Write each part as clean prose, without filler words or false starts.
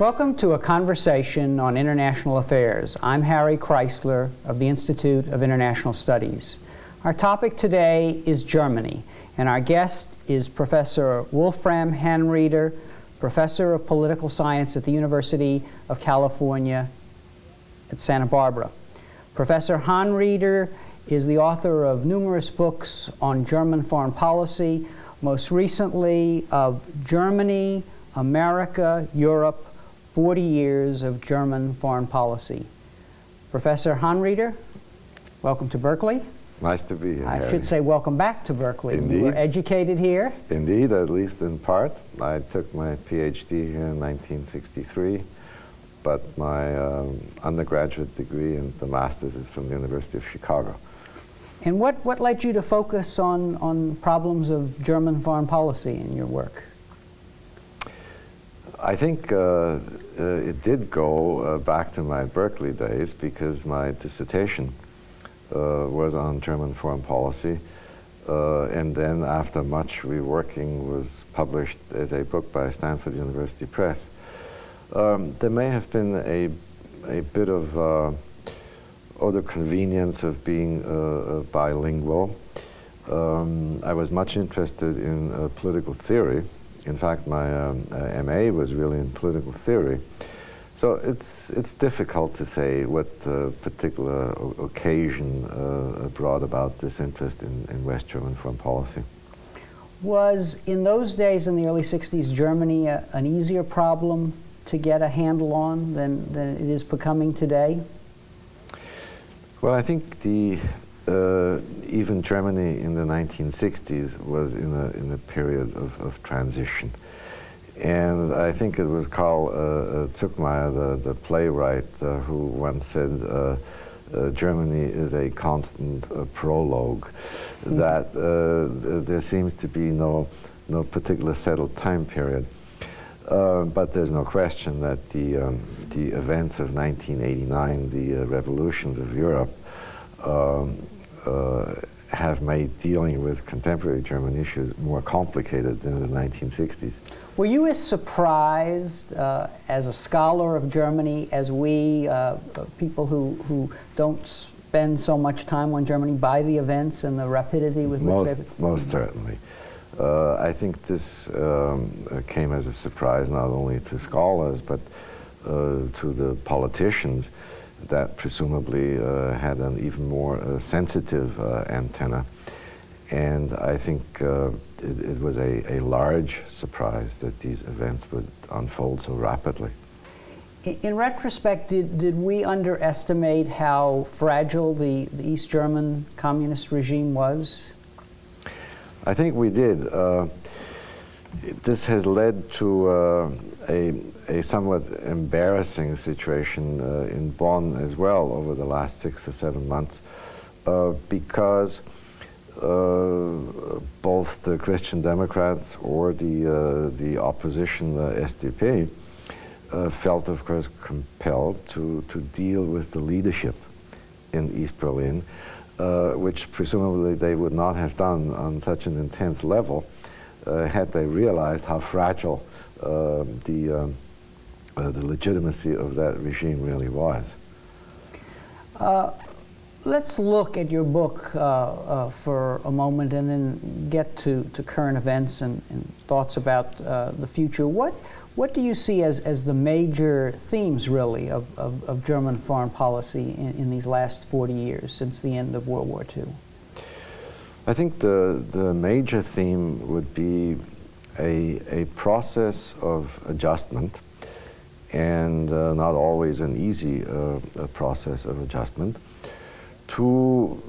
Welcome to a conversation on international affairs. I'm Harry Kreisler of the Institute of International Studies. Our topic today is Germany, and our guest is Professor Wolfram Hanrieder, Professor of Political Science at the University of California at Santa Barbara. Professor Hanrieder is the author of numerous books on German foreign policy, most recently of Germany, America, Europe, 40 Years of German Foreign Policy. Professor Hanrieder, welcome to Berkeley. Nice to be here, I Harry. should say welcome back to Berkeley. Indeed. You were educated here. Indeed, at least in part. I took my PhD here in 1963, but my undergraduate degree and the master's is from the University of Chicago. And what led you to focus on problems of German foreign policy in your work? I think it did go back to my Berkeley days because my dissertation was on German foreign policy, and then after much reworking was published as a book by Stanford University Press. There may have been a bit of other convenience of being bilingual. I was much interested in political theory. In fact, my MA was really in political theory. So it's difficult to say what particular occasion brought about this interest in West German foreign policy. Was, in those days, in the early 60s, Germany an easier problem to get a handle on than it is becoming today? Well, I think even Germany in the 1960s was in a period of transition. And I think it was Karl Zuckmayer, the playwright, who once said, Germany is a constant prologue, that there seems to be no particular settled time period. But there's no question that the events of 1989, the revolutions of Europe, have made dealing with contemporary German issues more complicated than in the 1960s. Were you as surprised as a scholar of Germany as we, people who don't spend so much time on Germany, by the events and the rapidity with which they've... Most certainly. I think this came as a surprise not only to scholars but to the politicians that presumably had an even more sensitive antenna. And I think it was a large surprise that these events would unfold so rapidly. In retrospect, did we underestimate how fragile the East German communist regime was? I think we did. This has led to a somewhat embarrassing situation in Bonn as well over the last 6 or 7 months, because both the Christian Democrats or the opposition, the SDP, felt, of course, compelled to deal with the leadership in East Berlin, which presumably they would not have done on such an intense level had they realized how fragile the legitimacy of that regime really was. Let's look at your book for a moment and then get to current events and thoughts about the future. What do you see as the major themes, really, of German foreign policy in these last 40 years, since the end of World War II? I think the major theme would be a process of adjustment, and not always an easy process of adjustment, to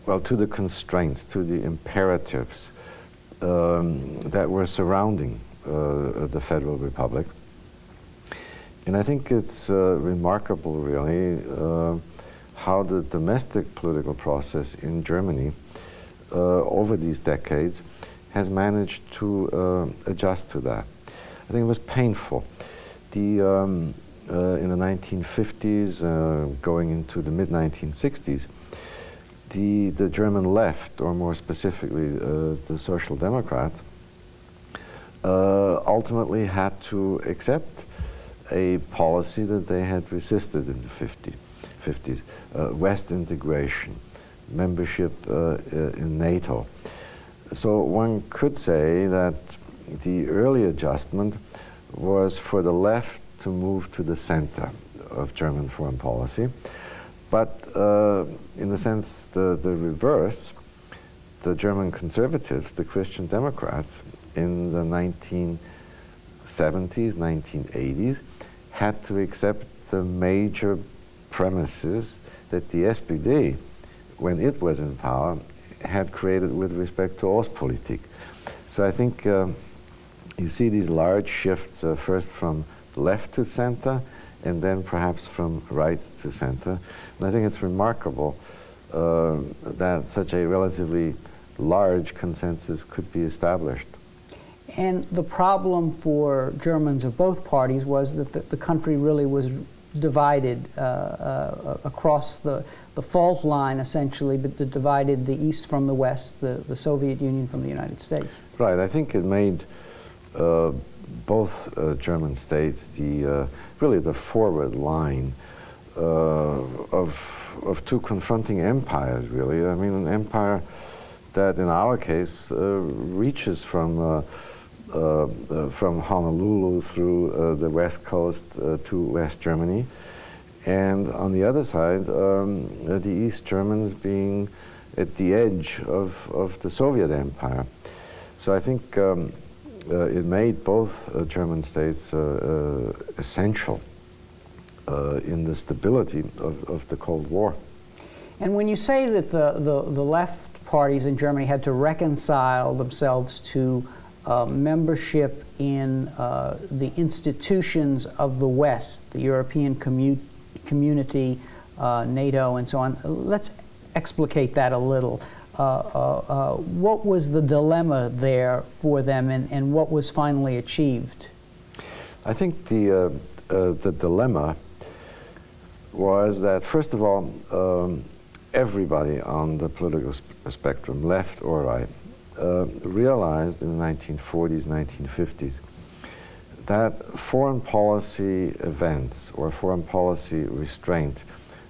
the constraints, to the imperatives that were surrounding the Federal Republic. And I think it's remarkable, really, how the domestic political process in Germany over these decades has managed to adjust to that. I think it was painful. In the 1950s, going into the mid-1960s, the German left, or more specifically the Social Democrats, ultimately had to accept a policy that they had resisted in the 50s, West integration, membership in NATO. So one could say that the early adjustment was for the left to move to the center of German foreign policy, but in a sense the reverse, the German conservatives, the Christian Democrats in the 1970s, 1980s had to accept the major premises that the SPD, when it was in power, had created with respect to Ostpolitik. So I think you see these large shifts first from left to center and then perhaps from right to center. And I think it's remarkable that such a relatively large consensus could be established. And the problem for Germans of both parties was that the country really was divided across the fault line, essentially, but that divided the East from the West, the Soviet Union from the United States. Right. I think it made both German states really the forward line of two confronting empires, really. I mean, an empire that, in our case, reaches from Honolulu through the West Coast to West Germany, and on the other side, the East Germans being at the edge of the Soviet Empire. So I think it made both German states essential in the stability of the Cold War. And when you say that the left parties in Germany had to reconcile themselves to membership in the institutions of the West, the European community, NATO, and so on, let's explicate that a little. What was the dilemma there for them, and what was finally achieved? I think the dilemma was that, first of all, everybody on the political spectrum, left or right, realized in the 1940s, 1950s, that foreign policy events or foreign policy restraints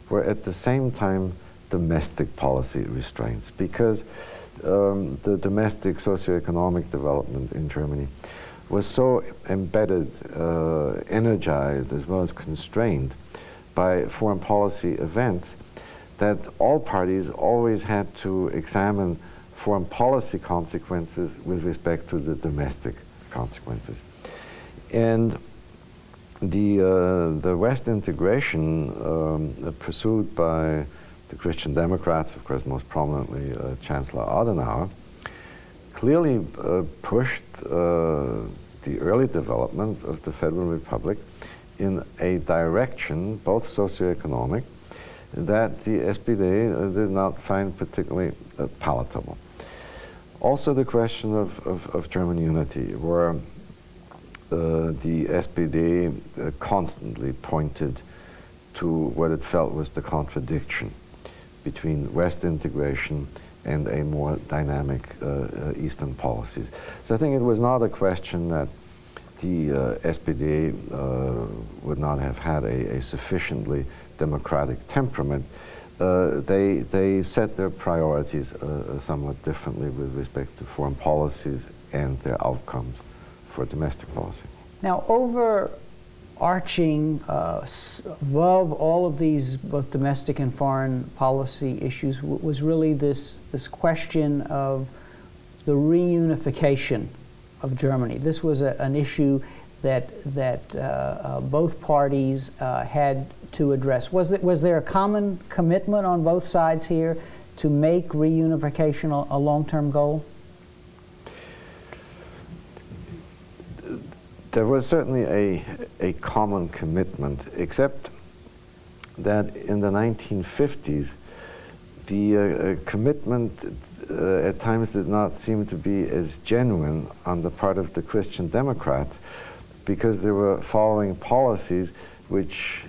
were at the same time domestic policy restraints, because the domestic socioeconomic development in Germany was so embedded, energized, as well as constrained by foreign policy events that all parties always had to examine foreign policy consequences with respect to the domestic consequences. And the West integration pursued by the Christian Democrats, of course most prominently Chancellor Adenauer, clearly pushed the early development of the Federal Republic in a direction, both socioeconomic, that the SPD did not find particularly palatable. Also the question of German unity, where the SPD constantly pointed to what it felt was the contradiction between West integration and a more dynamic Eastern policies. So I think it was not a question that the SPD would not have had a sufficiently democratic temperament. They set their priorities somewhat differently with respect to foreign policies and their outcomes for domestic policy. Now, overarching above all of these both domestic and foreign policy issues was really this question of the reunification of Germany. This was an issue that both parties had to address. Was there a common commitment on both sides here to make reunification a long-term goal? There was certainly a common commitment, except that in the 1950s, the commitment at times did not seem to be as genuine on the part of the Christian Democrats, because they were following policies which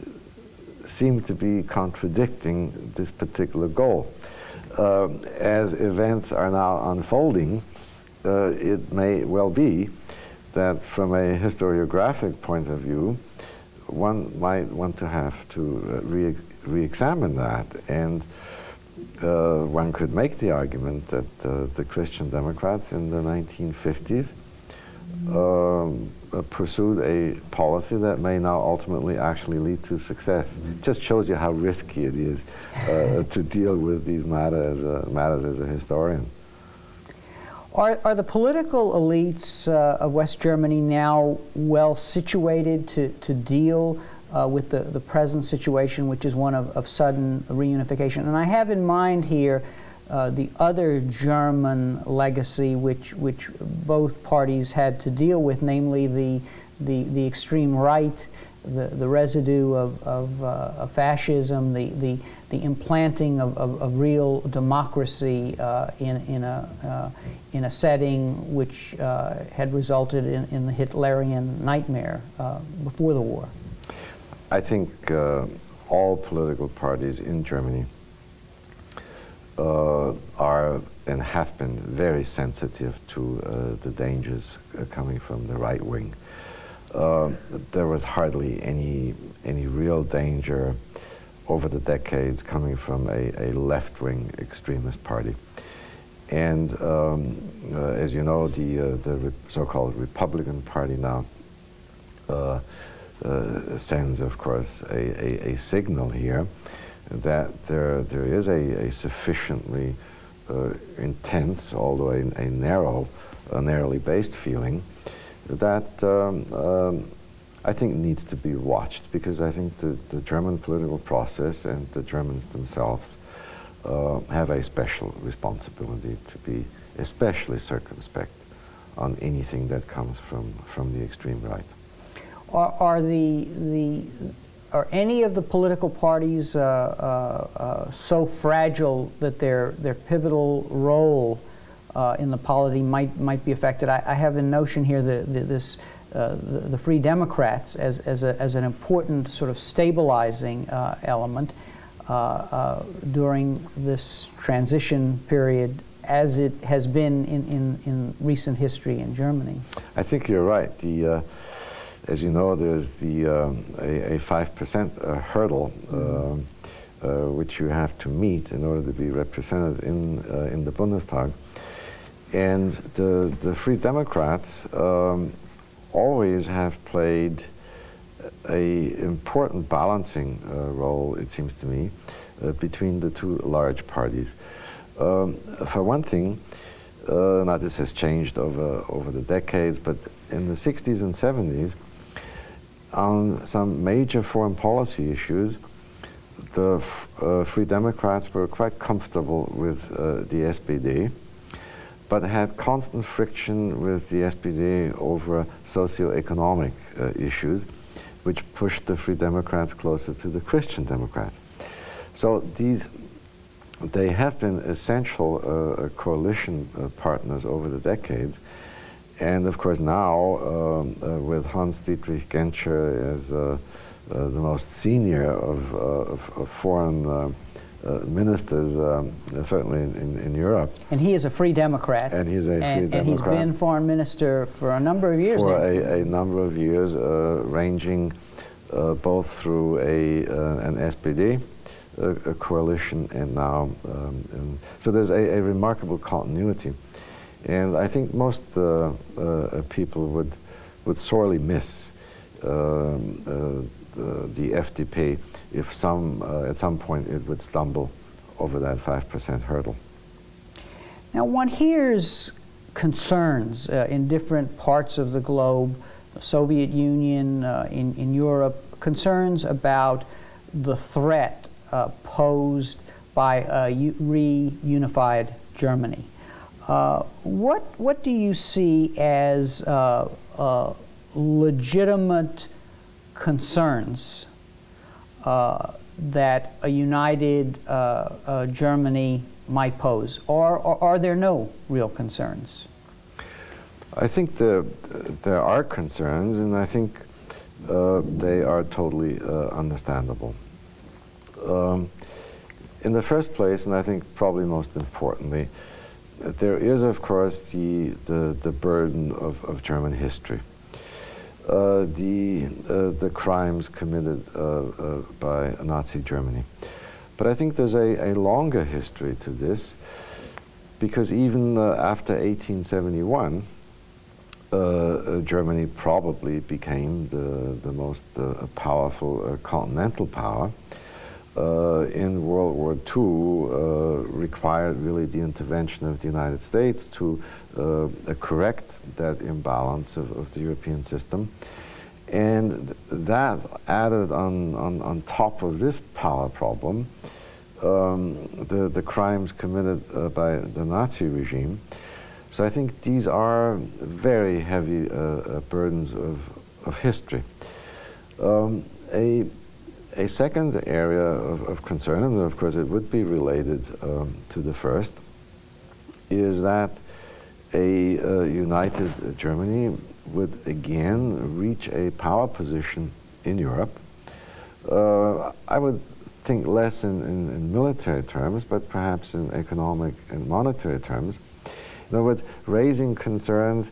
seemed to be contradicting this particular goal. As events are now unfolding, it may well be that from a historiographic point of view, one might want to have to re-examine that, and one could make the argument that the Christian Democrats in the 1950s pursued a policy that may now ultimately actually lead to success. Just shows you how risky it is to deal with these matters as a historian. Are the political elites of West Germany now well situated to deal with the present situation, which is one of sudden reunification? And I have in mind here the other German legacy which both parties had to deal with, namely the extreme right, the residue of fascism, the implanting of real democracy in a setting which had resulted in the Hitlerian nightmare before the war. I think all political parties in Germany are and have been very sensitive to the dangers coming from the right wing. There was hardly any real danger over the decades coming from a left-wing extremist party. And as you know, the so-called Republican Party now sends, of course, a signal here that there is a sufficiently intense, although a narrowly based feeling that I think needs to be watched, because I think the German political process and the Germans themselves have a special responsibility to be especially circumspect on anything that comes from the extreme right. Are any of the political parties so fragile that their pivotal role in the polity might be affected? I have the notion here that the Free Democrats as an important sort of stabilizing element during this transition period, as it has been in recent history in Germany. I think you're right. As you know, there's a 5% hurdle which you have to meet in order to be represented in the Bundestag. And the Free Democrats always have played an important balancing role, it seems to me, between the two large parties. For one thing, now this has changed over the decades, but in the 60s and 70s, on some major foreign policy issues, the Free Democrats were quite comfortable with the SPD, but had constant friction with the SPD over socio-economic issues, which pushed the Free Democrats closer to the Christian Democrats. So they have been essential coalition partners over the decades. And of course now, with Hans-Dietrich Genscher as the most senior of foreign ministers, certainly in Europe. And he is a Free Democrat. And he's a Free Democrat. And he's been foreign minister for a number of years now. For a number of years, ranging both through an SPD a coalition and now. So there's a remarkable continuity. And I think most people would sorely miss the FDP if at some point it would stumble over that 5% hurdle. Now one hears concerns in different parts of the globe, the Soviet Union, in Europe, concerns about the threat posed by a reunified Germany. What do you see as legitimate concerns that a united Germany might pose, or are there no real concerns? I think there are concerns, and I think they are totally understandable. In the first place, and I think probably most importantly, there is, of course, the burden of German history. the crimes committed by Nazi Germany. But I think there's a longer history to this, because even after 1871, Germany probably became the most powerful continental power. In World War II, required really the intervention of the United States to correct that imbalance of the European system. And that added on top of this power problem, the crimes committed by the Nazi regime. So I think these are very heavy burdens of history. A second area of concern, and of course it would be related to the first, is that a united Germany would again reach a power position in Europe. I would think less in military terms, but perhaps in economic and monetary terms. In other words, raising concerns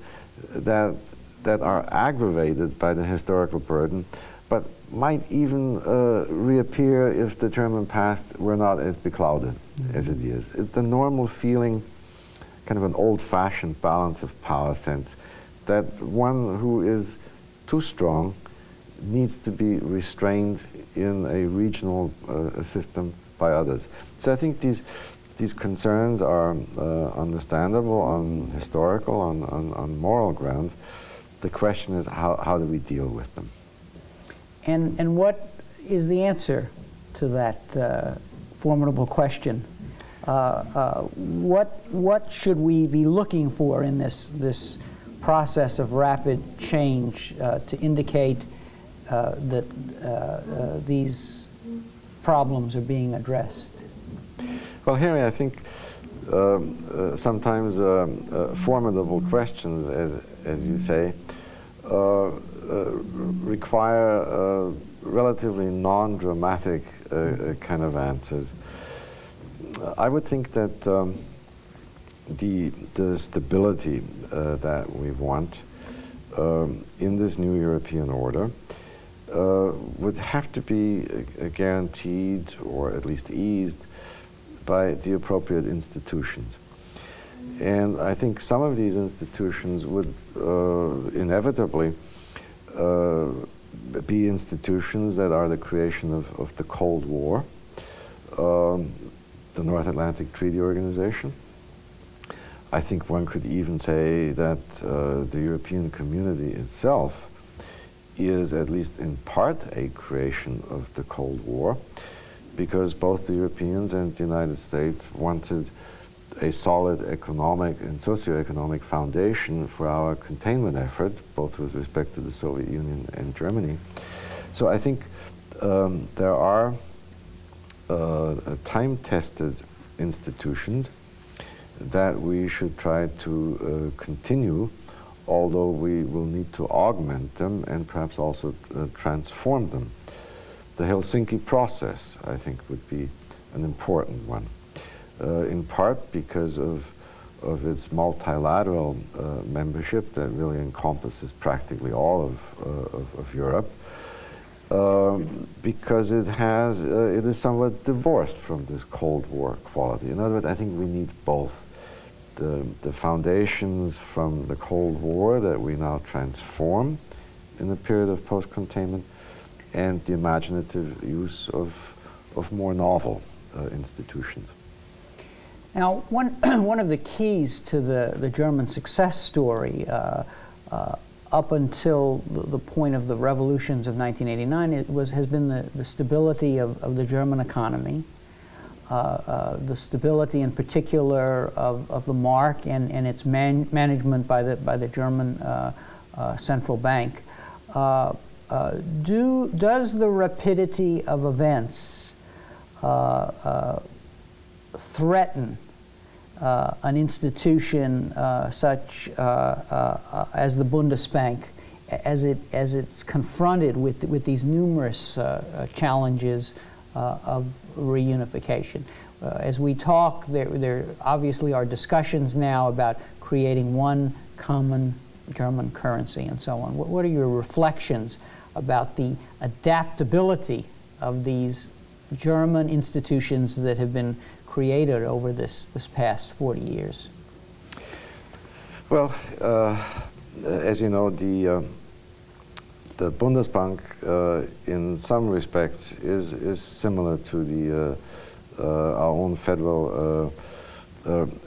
that are aggravated by the historical burden, but might even reappear if the German past were not as beclouded as it is. It's the normal feeling, kind of an old-fashioned balance of power sense, that one who is too strong needs to be restrained in a regional system by others. So I think these concerns are understandable on historical, on moral grounds. The question is how do we deal with them? And what is the answer to that formidable question? What should we be looking for in this process of rapid change to indicate that these problems are being addressed? Well, Harry, I think sometimes formidable questions, as you say, require relatively non-dramatic kind of answers. I would think that the stability that we want in this new European order would have to be guaranteed, or at least eased, by the appropriate institutions. And I think some of these institutions would inevitably be institutions that are the creation of the Cold War, the North Atlantic Treaty Organization. I think one could even say that the European community itself is, at least in part, a creation of the Cold War, because both the Europeans and the United States wanted a solid economic and socioeconomic foundation for our containment effort, both with respect to the Soviet Union and Germany. So I think there are time-tested institutions that we should try to continue, although we will need to augment them and perhaps also transform them. The Helsinki process, I think, would be an important one, in part because of its multilateral membership that really encompasses practically all of Europe, because it is somewhat divorced from this Cold War quality. In other words, I think we need both. The foundations from the Cold War that we now transform in the period of post-containment, and the imaginative use of more novel institutions. Now, one of the keys to the German success story up until the point of the revolutions of 1989 has been the stability of the German economy, the stability in particular of the mark and its management by the German central bank. Does the rapidity of events threaten an institution such as the Bundesbank as it's confronted with these numerous challenges of reunification? As we talk, there obviously are discussions now about creating one common German currency and so on. What are your reflections about the adaptability of these German institutions that have been created over this past 40 years? Well, as you know, the Bundesbank, in some respects, is similar to our own federal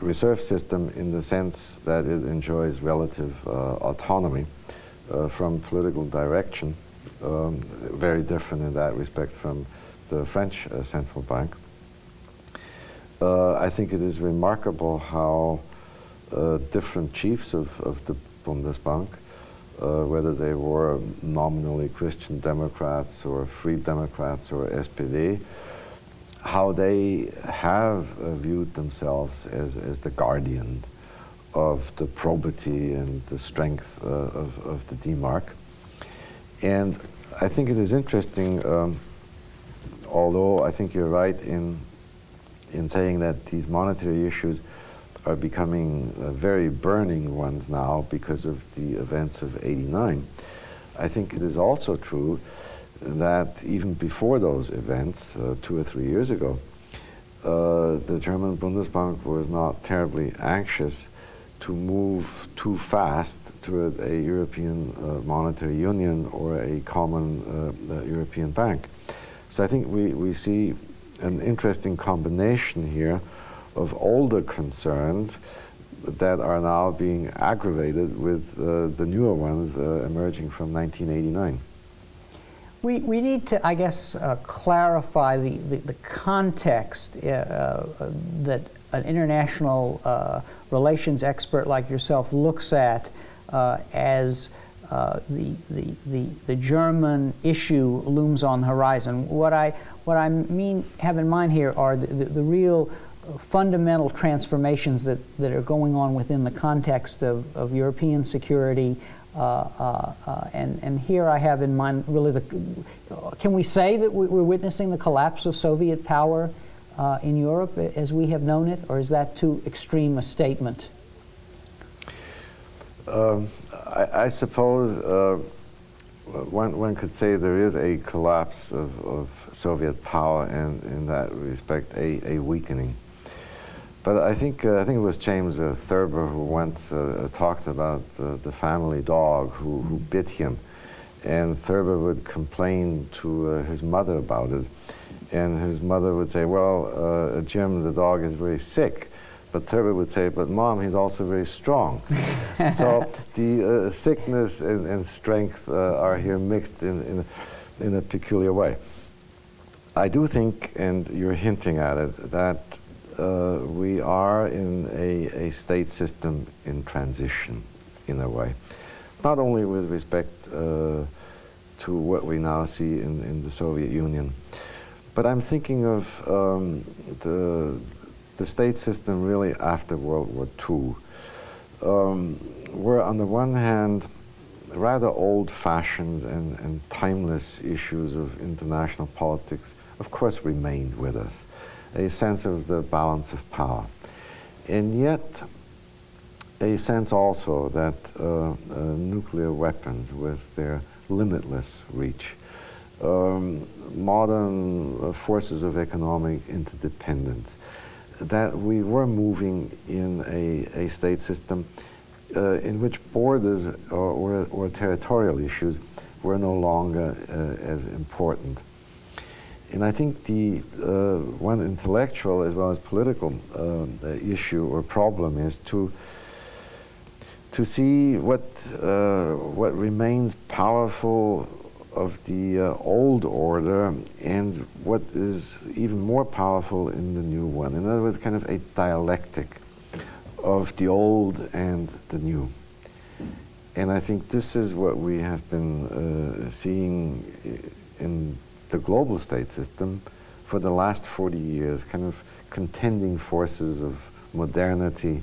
reserve system in the sense that it enjoys relative autonomy from political direction, very different in that respect from the French central bank. I think it is remarkable how different chiefs of the Bundesbank, whether they were nominally Christian Democrats or Free Democrats or SPD, how they have viewed themselves as the guardian of the probity and the strength of the D-Mark. And I think it is interesting, although I think you're right in saying that these monetary issues are becoming very burning ones now because of the events of '89. I think it is also true that even before those events, 2 or 3 years ago, the German Bundesbank was not terribly anxious to move too fast toward a European monetary union or a common European bank. So I think we see an interesting combination here of older concerns that are now being aggravated with the newer ones emerging from 1989. We need to, I guess, clarify the context that an international relations expert like yourself looks at as the German issue looms on the horizon. What I have in mind here are the real fundamental transformations that are going on within the context of European security. And here I have in mind really can we say that we're witnessing the collapse of Soviet power in Europe as we have known it, or is that too extreme a statement? I suppose one could say there is a collapse of Soviet power and in that respect a weakening. But I think it was James Thurber who once talked about the family dog who bit him, and Thurber would complain to his mother about it, and his mother would say, well, Jim, the dog is very sick. But Thurber would say, but Mom, he's also very strong. So the sickness and strength are here mixed in a peculiar way. I do think, and you're hinting at it, that we are in a state system in transition, in a way. Not only with respect to what we now see in the Soviet Union, but I'm thinking of the state system really after World War II, where on the one hand, rather old-fashioned and timeless issues of international politics, of course, remained with us. A sense of the balance of power. And yet, a sense also that nuclear weapons with their limitless reach, modern forces of economic interdependence, that we were moving in a state system in which borders or territorial issues were no longer as important. And I think the one intellectual as well as political issue or problem is to see what remains powerful of the old order and what is even more powerful in the new one. In other words, kind of a dialectic of the old and the new. And I think this is what we have been seeing in the global state system for the last 40 years, kind of contending forces of modernity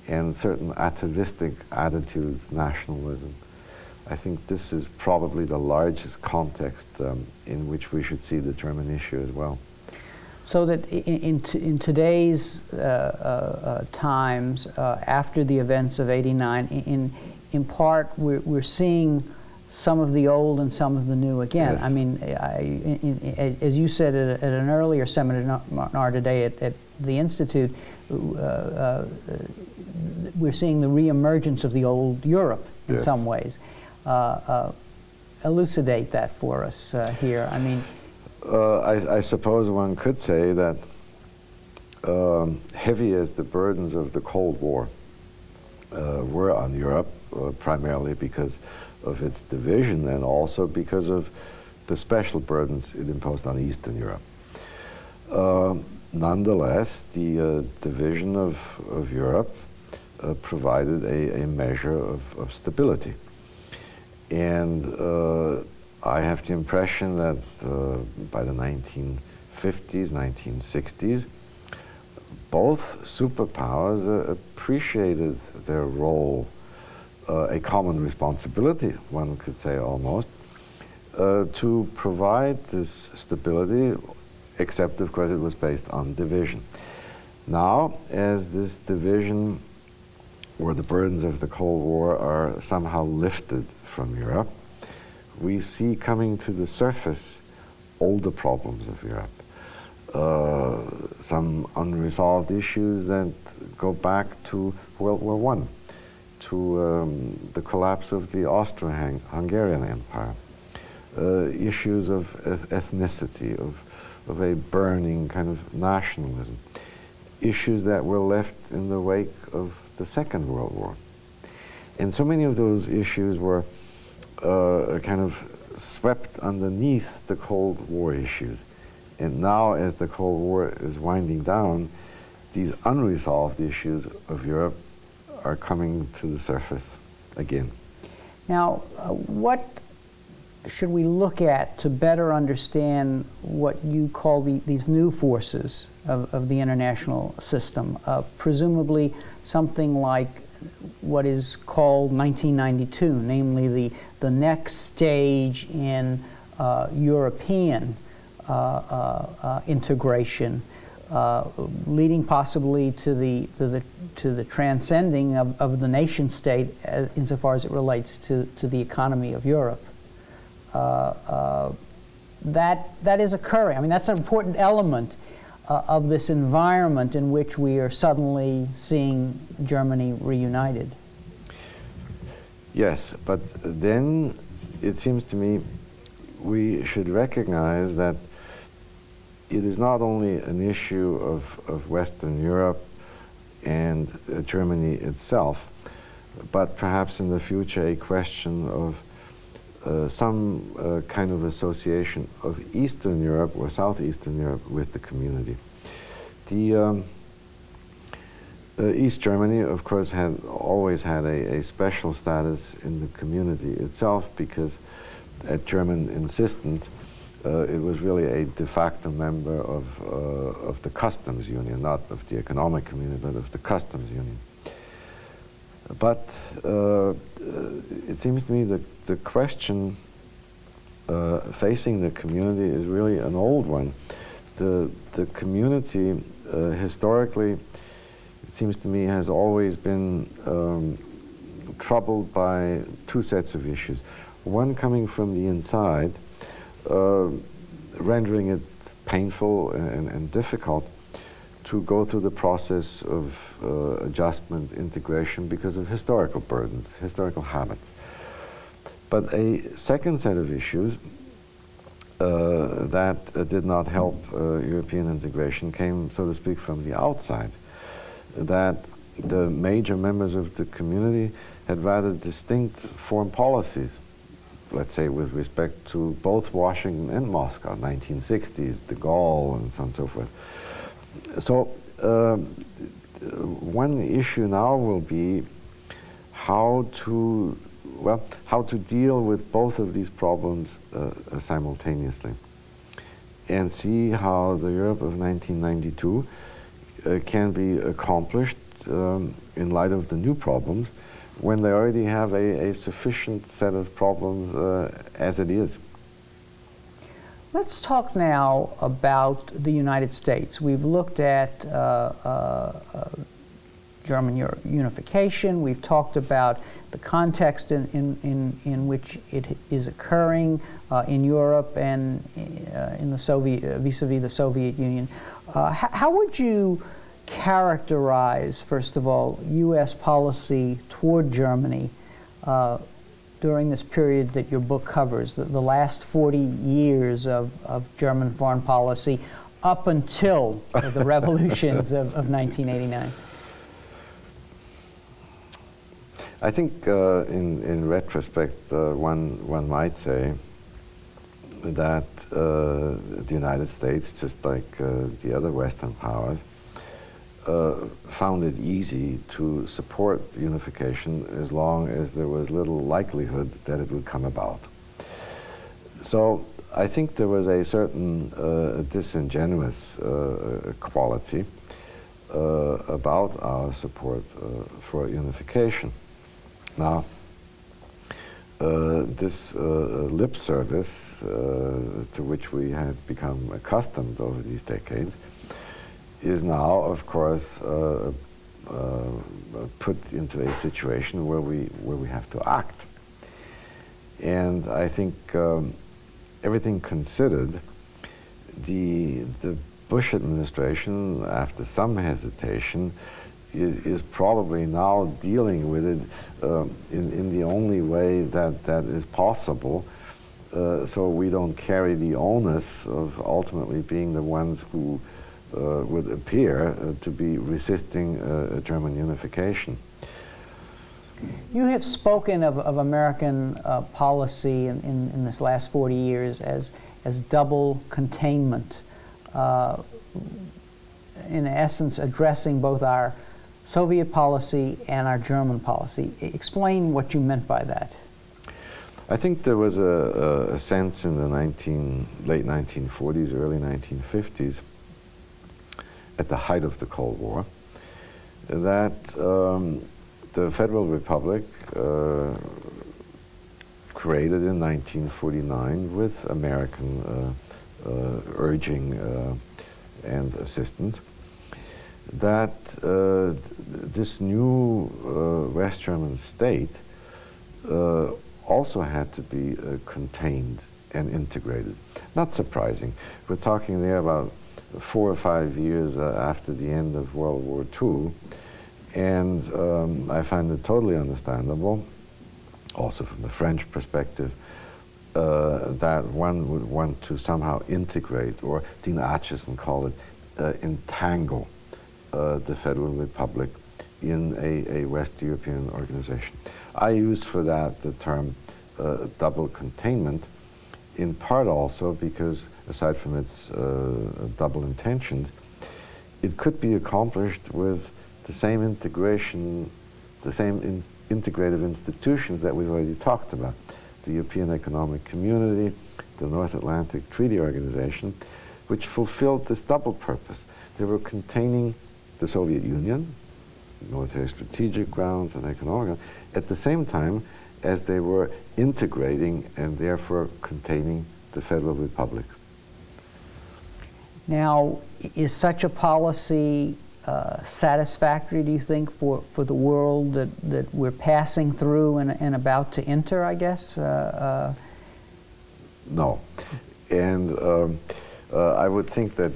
and certain atavistic attitudes, nationalism. I think this is probably the largest context in which we should see the German issue as well. So that in today's times, after the events of '89, in part, we're seeing some of the old and some of the new again. Yes. I mean, as you said at an earlier seminar today at the Institute, we're seeing the reemergence of the old Europe in Yes. some ways. Elucidate that for us here. I mean, I suppose one could say that heavy as the burdens of the Cold War were on Europe, primarily because of its division and also because of the special burdens it imposed on Eastern Europe. Nonetheless, the division of Europe provided a measure of stability. And I have the impression that by the 1950s, 1960s, both superpowers appreciated their role, a common responsibility, one could say almost, to provide this stability, except of course it was based on division. Now, as this division or the burdens of the Cold War are somehow lifted from Europe, we see coming to the surface older problems of Europe. Some unresolved issues that go back to World War I, to the collapse of the Austro-Hungarian Empire, issues of ethnicity, of a burning kind of nationalism, issues that were left in the wake of the Second World War. And so many of those issues were kind of swept underneath the Cold War issues. And now, as the Cold War is winding down, these unresolved issues of Europe are coming to the surface again. now, what should we look at to better understand what you call these new forces of the international system? Presumably something like what is called 1992, namely the next stage in European integration, leading possibly to the transcending of the nation state insofar as it relates to the economy of Europe. That is occurring. I mean, that's an important element of this environment in which we are suddenly seeing Germany reunited. Yes, but then it seems to me we should recognize that it is not only an issue of Western Europe and Germany itself, but perhaps in the future a question of some kind of association of Eastern Europe or Southeastern Europe with the community. The East Germany, of course, had always had a special status in the community itself because at German insistence, it was really a de facto member of the customs union, not of the economic community, but of the customs union. But it seems to me that the question facing the community is really an old one. The community historically, it seems to me, has always been troubled by two sets of issues. One coming from the inside, rendering it painful and difficult to go through the process of adjustment, integration, because of historical burdens, historical habits. But a second set of issues that did not help European integration came, so to speak, from the outside, that the major members of the community had rather distinct foreign policies, let's say with respect to both Washington and Moscow, 1960s, de Gaulle, and so on and so forth. So one issue now will be how to deal with both of these problems simultaneously, and see how the Europe of 1992 can be accomplished in light of the new problems when they already have a sufficient set of problems as it is. Let's talk now about the United States. We've looked at German unification. We've talked about the context in which it is occurring in Europe and in the Soviet, vis-a-vis the Soviet Union. How would you characterize, first of all, U.S. policy toward Germany during this period that your book covers, the last 40 years of German foreign policy up until the revolutions of 1989? I think in retrospect, one might say that the United States, just like the other Western powers, found it easy to support unification as long as there was little likelihood that it would come about. So I think there was a certain disingenuous quality about our support for unification. Now, this lip service to which we had become accustomed over these decades is now, of course, put into a situation where we have to act. And I think everything considered, the Bush administration, after some hesitation, is probably now dealing with it in the only way that is possible, so we don't carry the onus of ultimately being the ones who would appear to be resisting German unification. You have spoken of American policy in this last 40 years as double containment, in essence addressing both our Soviet policy and our German policy. Explain what you meant by that. I think there was a sense in the late 1940s, early 1950s, at the height of the Cold War, that the Federal Republic, created in 1949 with American urging and assistance, that this new West German state also had to be contained and integrated. Not surprising. We're talking there about 4 or 5 years after the end of World War II, and I find it totally understandable, also from the French perspective, that one would want to somehow integrate, or Dean Acheson called it, entangle the Federal Republic in a West European organization. I use for that the term double containment, in part also because, aside from its double intentions, it could be accomplished with the same integration, the same integrative institutions that we've already talked about. The European Economic Community, the North Atlantic Treaty Organization, which fulfilled this double purpose. They were containing the Soviet Union, military strategic grounds and economic grounds, at the same time as they were integrating and therefore containing the Federal Republic. Now, is such a policy satisfactory, do you think, for the world that we're passing through and about to enter, I guess? No. And I would think that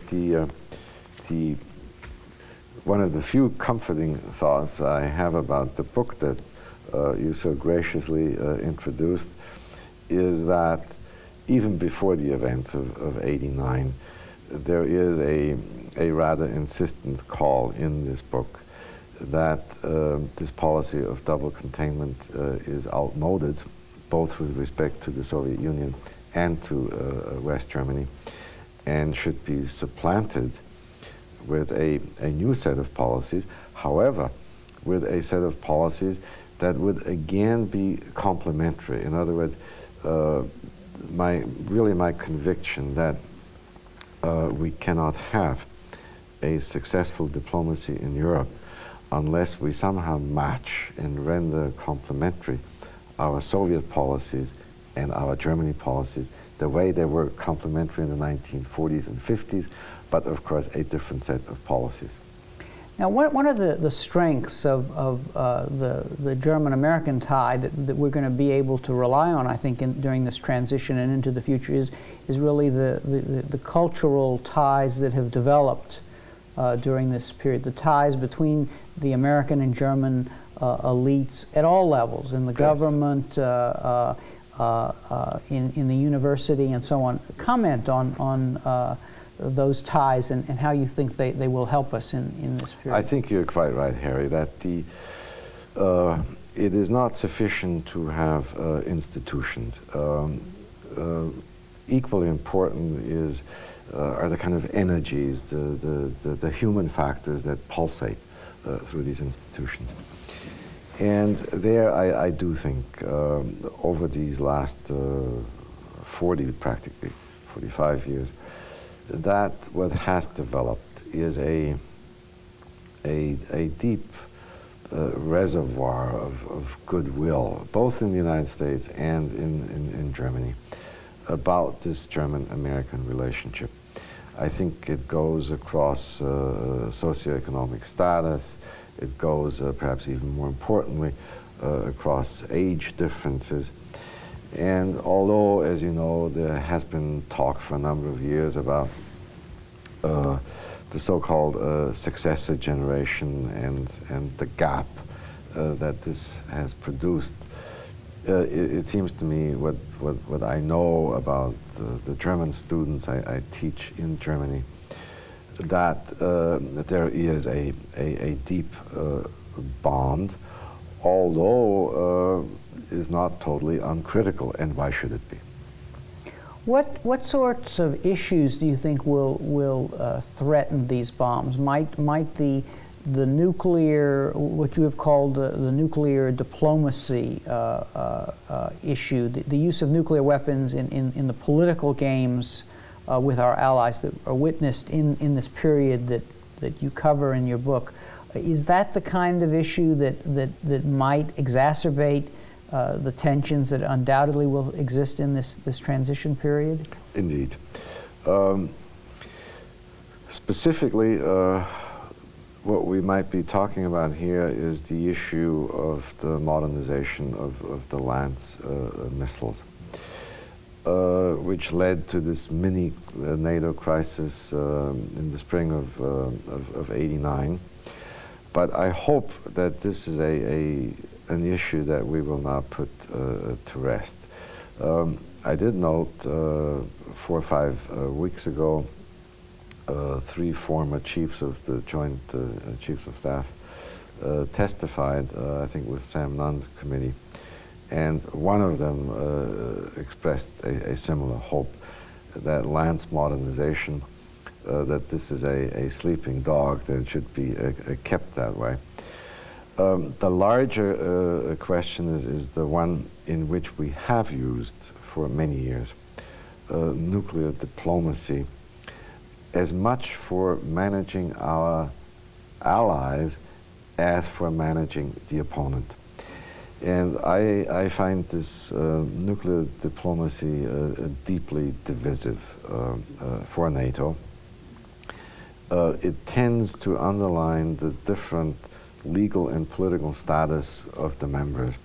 one of the few comforting thoughts I have about the book that you so graciously introduced is that even before the events of '89, there is a rather insistent call in this book that this policy of double containment is outmoded, both with respect to the Soviet Union and to West Germany, and should be supplanted with a new set of policies, however, with a set of policies that would again be complementary. In other words, my conviction that we cannot have a successful diplomacy in Europe unless we somehow match and render complementary our Soviet policies and our Germany policies the way they were complementary in the 1940s and 50s, but of course a different set of policies. Now, one of the strengths of the German-American tie that we're going to be able to rely on, I think, during this transition and into the future is really the cultural ties that have developed during this period, the ties between the American and German elites at all levels, in the government, in the university, and so on. Comment on those ties and how you think they will help us in this period. I think you're quite right, Harry, that it is not sufficient to have institutions. Equally important are the kind of energies, the human factors that pulsate through these institutions. And there I do think over these last 45 years, that what has developed is a deep reservoir of goodwill, both in the United States and in Germany, about this German-American relationship. I think it goes across socioeconomic status. It goes, perhaps even more importantly, across age differences. And although, as you know, there has been talk for a number of years about the so-called successor generation and the gap that this has produced, it seems to me what I know about the German students I teach in Germany, that there is a deep bond, although is not totally uncritical, and why should it be? What sorts of issues do you think will threaten these bombs? Might the nuclear, what you have called the nuclear diplomacy issue, the use of nuclear weapons in the political games with our allies that are witnessed in this period that you cover in your book, is that the kind of issue that might exacerbate the tensions that undoubtedly will exist in this transition period? Indeed. Specifically, what we might be talking about here is the issue of the modernization of the Lance missiles, which led to this mini NATO crisis in the spring of '89. But I hope that this is an issue that we will not put to rest. I did note 4 or 5 weeks ago, 3 former chiefs of the Joint Chiefs of Staff testified, I think with Sam Nunn's committee, and one of them expressed a similar hope that Lance modernization, that this is a sleeping dog, that it should be kept that way. The larger question is the one in which we have used for many years, nuclear diplomacy, as much for managing our allies as for managing the opponent. And I find this nuclear diplomacy deeply divisive for NATO. It tends to underline the different legal and political status of the members.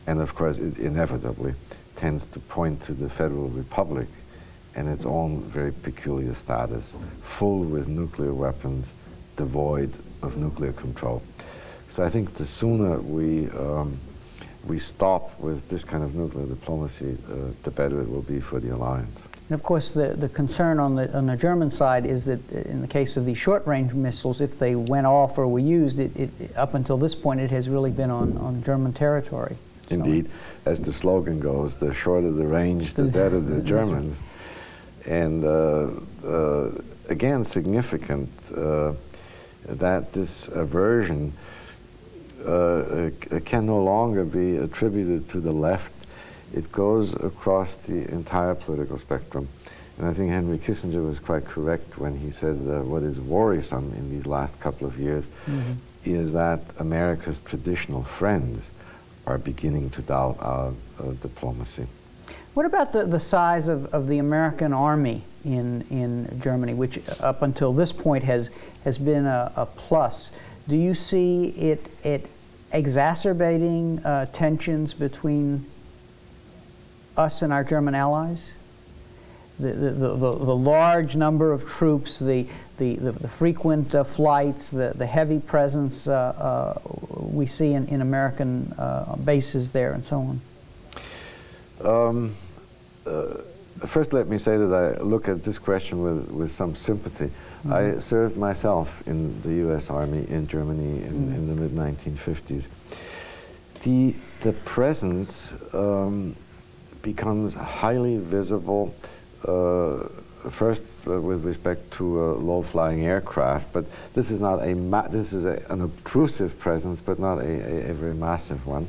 And of course, it inevitably tends to point to the Federal Republic and its own very peculiar status, full with nuclear weapons, devoid of nuclear control. So I think the sooner we stop with this kind of nuclear diplomacy, the better it will be for the alliance. And of course, the concern on the German side is that in the case of the short-range missiles, if they went off or were used, up until this point, it has really been on German territory. Indeed. As the slogan goes, the shorter the range, the better the Germans. And again, significant that this aversion can no longer be attributed to the left. It goes across the entire political spectrum. And I think Henry Kissinger was quite correct when he said what is worrisome in these last couple of years is that America's traditional friends are beginning to doubt our diplomacy. What about the size of the American army in Germany, which up until this point has been a plus? do you see it exacerbating tensions between us and our German allies? The large number of troops, the frequent flights, the heavy presence we see in American bases there, and so on? First, let me say that I look at this question with some sympathy. Mm-hmm. I served myself in the U.S. Army in Germany in the mid-1950s. The presence becomes highly visible, first with respect to low-flying aircraft, but this is not this is an obtrusive presence, but not a very massive one.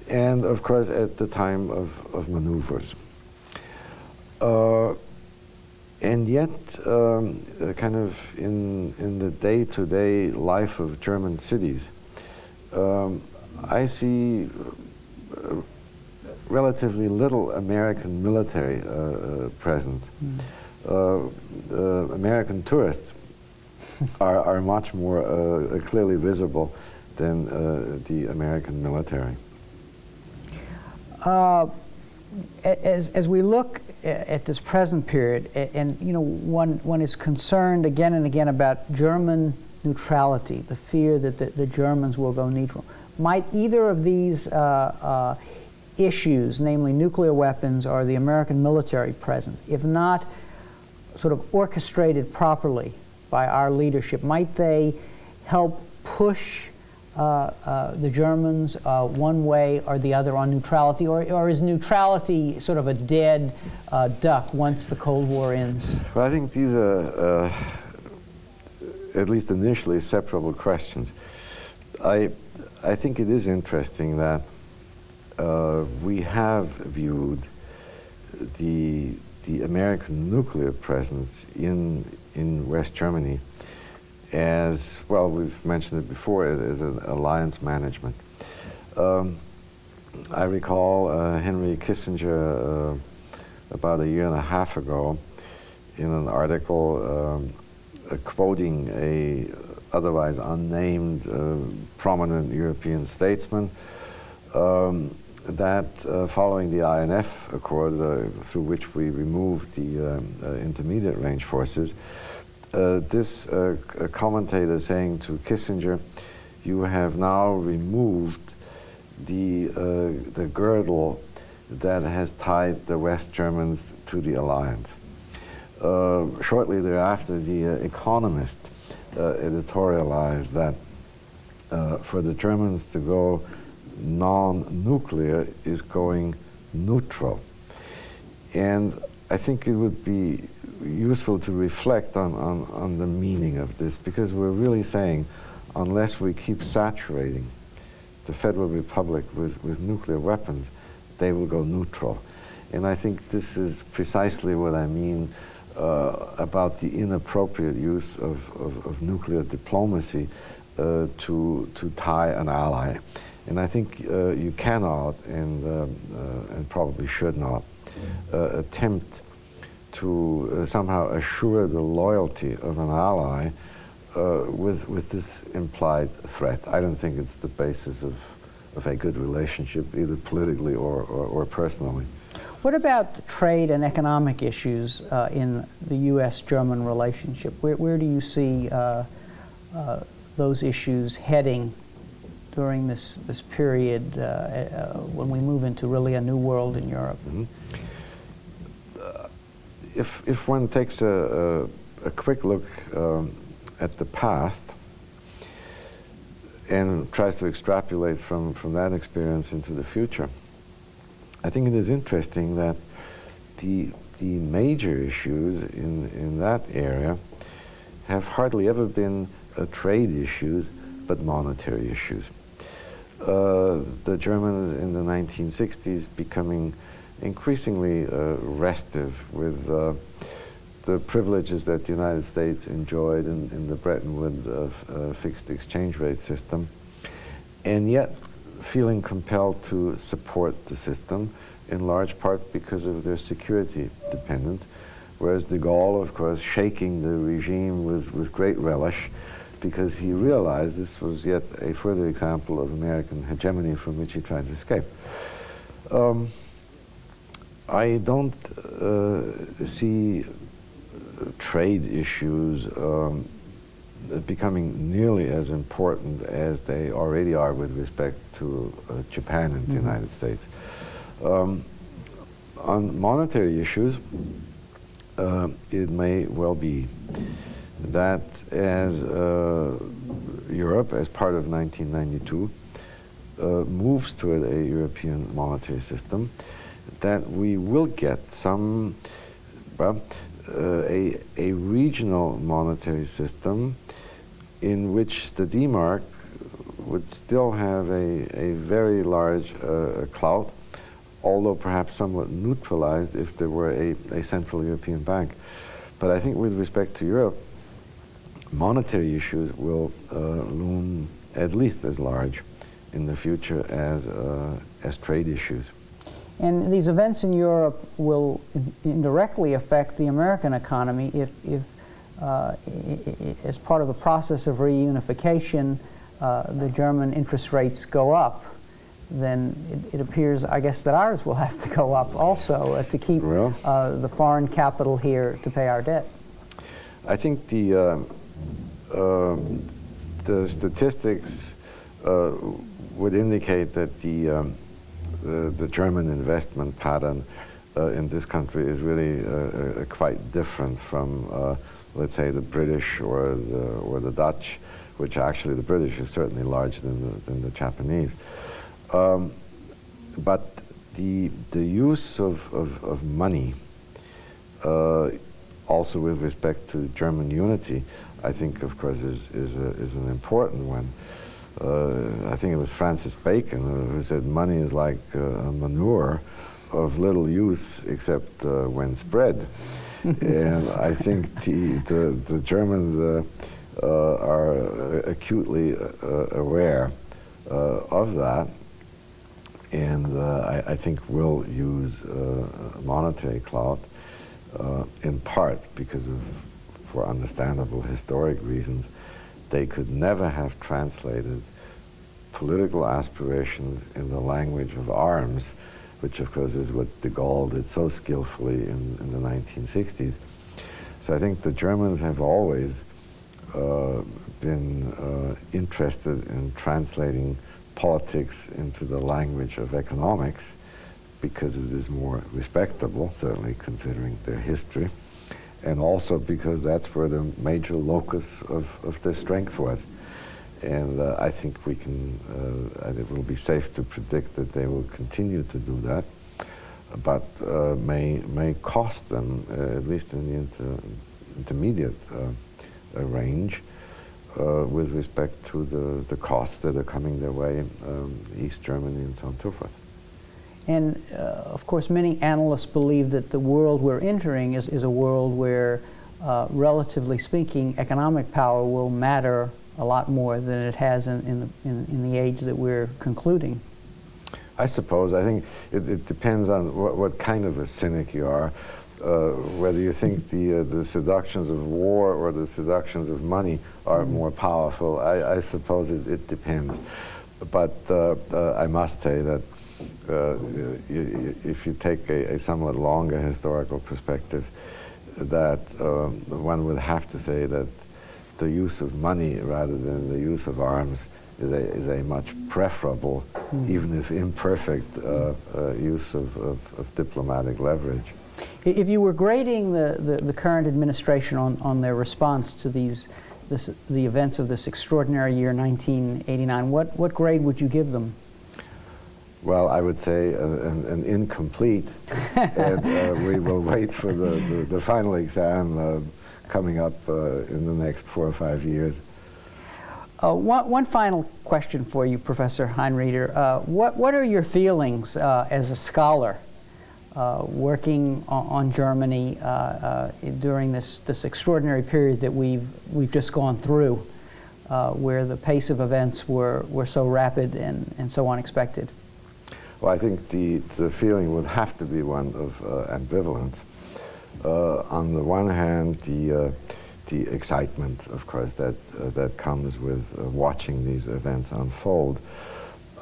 And of course, at the time of maneuvers. And yet, kind of in the day-to-day life of German cities, I see relatively little American military presence. American tourists are much more clearly visible than the American military. As we look at this present period, and one is concerned again and again about German neutrality, the fear that the Germans will go neutral. Might either of these issues, namely nuclear weapons or the American military presence, if not sort of orchestrated properly by our leadership, might they help push the Germans one way or the other on neutrality, or is neutrality sort of a dead duck once the Cold War ends? Well, I think these are, at least initially, separable questions. I think it is interesting that we have viewed the American nuclear presence in West Germany as, well, we've mentioned it before, as an alliance management. I recall Henry Kissinger about a year and a half ago in an article quoting a otherwise unnamed prominent European statesman that following the INF Accord, through which we removed the intermediate range forces, this commentator saying to Kissinger, "You have now removed the girdle that has tied the West Germans to the alliance." Shortly thereafter, the Economist editorialized that for the Germans to go non-nuclear is going neutral. And I think it would be useful to reflect on the meaning of this, because we're really saying, unless we keep saturating the Federal Republic with nuclear weapons, they will go neutral. And I think this is precisely what I mean about the inappropriate use of nuclear diplomacy to tie an ally. And I think you cannot and probably should not attempt to somehow assure the loyalty of an ally with this implied threat. I don't think it's the basis of a good relationship, either politically or personally. What about trade and economic issues in the U.S.-German relationship? Where do you see those issues heading during this period when we move into really a new world in Europe? Mm-hmm. If one takes a quick look at the past and tries to extrapolate from that experience into the future, I think it is interesting that the major issues in that area have hardly ever been trade issues, but monetary issues. The Germans in the 1960s becoming increasingly restive with the privileges that the United States enjoyed in the Bretton Woods fixed exchange rate system, and yet feeling compelled to support the system, in large part because of their security dependence, whereas de Gaulle, of course, shaking the regime with great relish, because he realized this was yet a further example of American hegemony from which he tried to escape. I don't see trade issues becoming nearly as important as they already are with respect to Japan and the United States. On monetary issues, it may well be that as Europe, as part of 1992, moves toward a European monetary system, that we will get some, well, a regional monetary system in which the D-mark would still have a very large clout, although perhaps somewhat neutralized if there were a central European bank. But I think with respect to Europe, monetary issues will loom at least as large in the future as trade issues. And these events in Europe will indirectly affect the American economy if as part of the process of reunification, the German interest rates go up. Then it appears, I guess, that ours will have to go up also to keep the foreign capital here to pay our debt. I think the statistics would indicate that the German investment pattern in this country is really quite different from, let's say, the British or the Dutch, which actually the British is certainly larger than the Japanese. But the use of money, also with respect to German unity, I think, of course, is an important one. I think it was Francis Bacon who said money is like a manure of little use except when spread. And I think the Germans are acutely aware of that, and I think will use monetary clout in part because for understandable historic reasons, they could never have translated political aspirations in the language of arms, which of course is what de Gaulle did so skillfully in the 1960s. So I think the Germans have always been interested in translating politics into the language of economics because it is more respectable, certainly considering their history, and also because that's where the major locus of their strength was. And I think we can, it will be safe to predict that they will continue to do that, but may cost them, at least in the intermediate range, with respect to the costs that are coming their way, East Germany and so on and so forth. And of course, many analysts believe that the world we're entering is a world where, relatively speaking, economic power will matter a lot more than it has in the age that we're concluding. I suppose. I think it depends on what kind of a cynic you are, whether you think the seductions of war or the seductions of money are more powerful. I suppose it depends. But I must say that if you take a somewhat longer historical perspective, that one would have to say that the use of money rather than the use of arms is a much preferable, even if imperfect, use of diplomatic leverage. If you were grading the current administration on their response to the events of this extraordinary year, 1989, what grade would you give them? Well, I would say an incomplete, and we will wait for the final exam coming up in the next 4 or 5 years. One final question for you, Professor Hanrieder. What are your feelings as a scholar working on Germany during this extraordinary period that we've just gone through, where the pace of events were so rapid and so unexpected? Well, I think the feeling would have to be one of ambivalence. On the one hand, the the excitement, of course, that comes with watching these events unfold.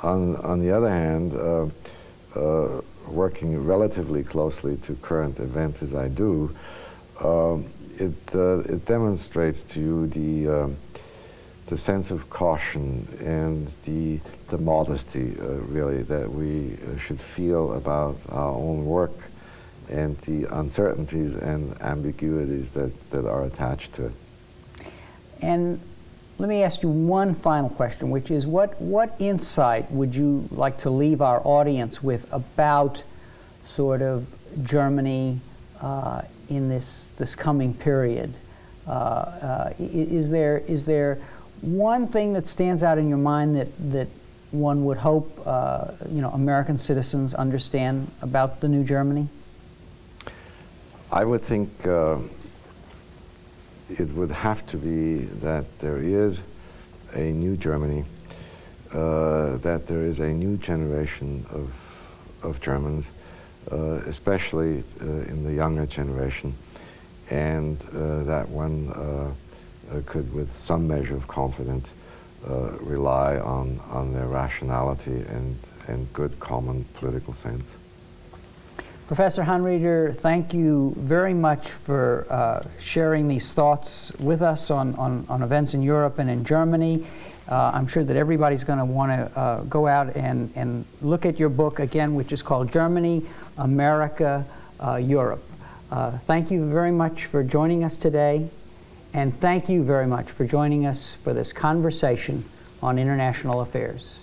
On the other hand, working relatively closely to current events as I do, it demonstrates to you the sense of caution and the modesty, really, that we should feel about our own work and the uncertainties and ambiguities that are attached to it. And let me ask you one final question, which is what insight would you like to leave our audience with about sort of Germany in this coming period? Is there one thing that stands out in your mind that one would hope American citizens understand about the new Germany? I would think it would have to be that there is a new Germany, that there is a new generation of Germans, especially in the younger generation, and that one could, with some measure of confidence, rely on their rationality and good common political sense. Professor Hanrieder, thank you very much for sharing these thoughts with us on events in Europe and in Germany. I'm sure that everybody's going to want to go out and look at your book again, which is called Germany, America, Europe. Thank you very much for joining us today, and thank you very much for joining us for this conversation on international affairs.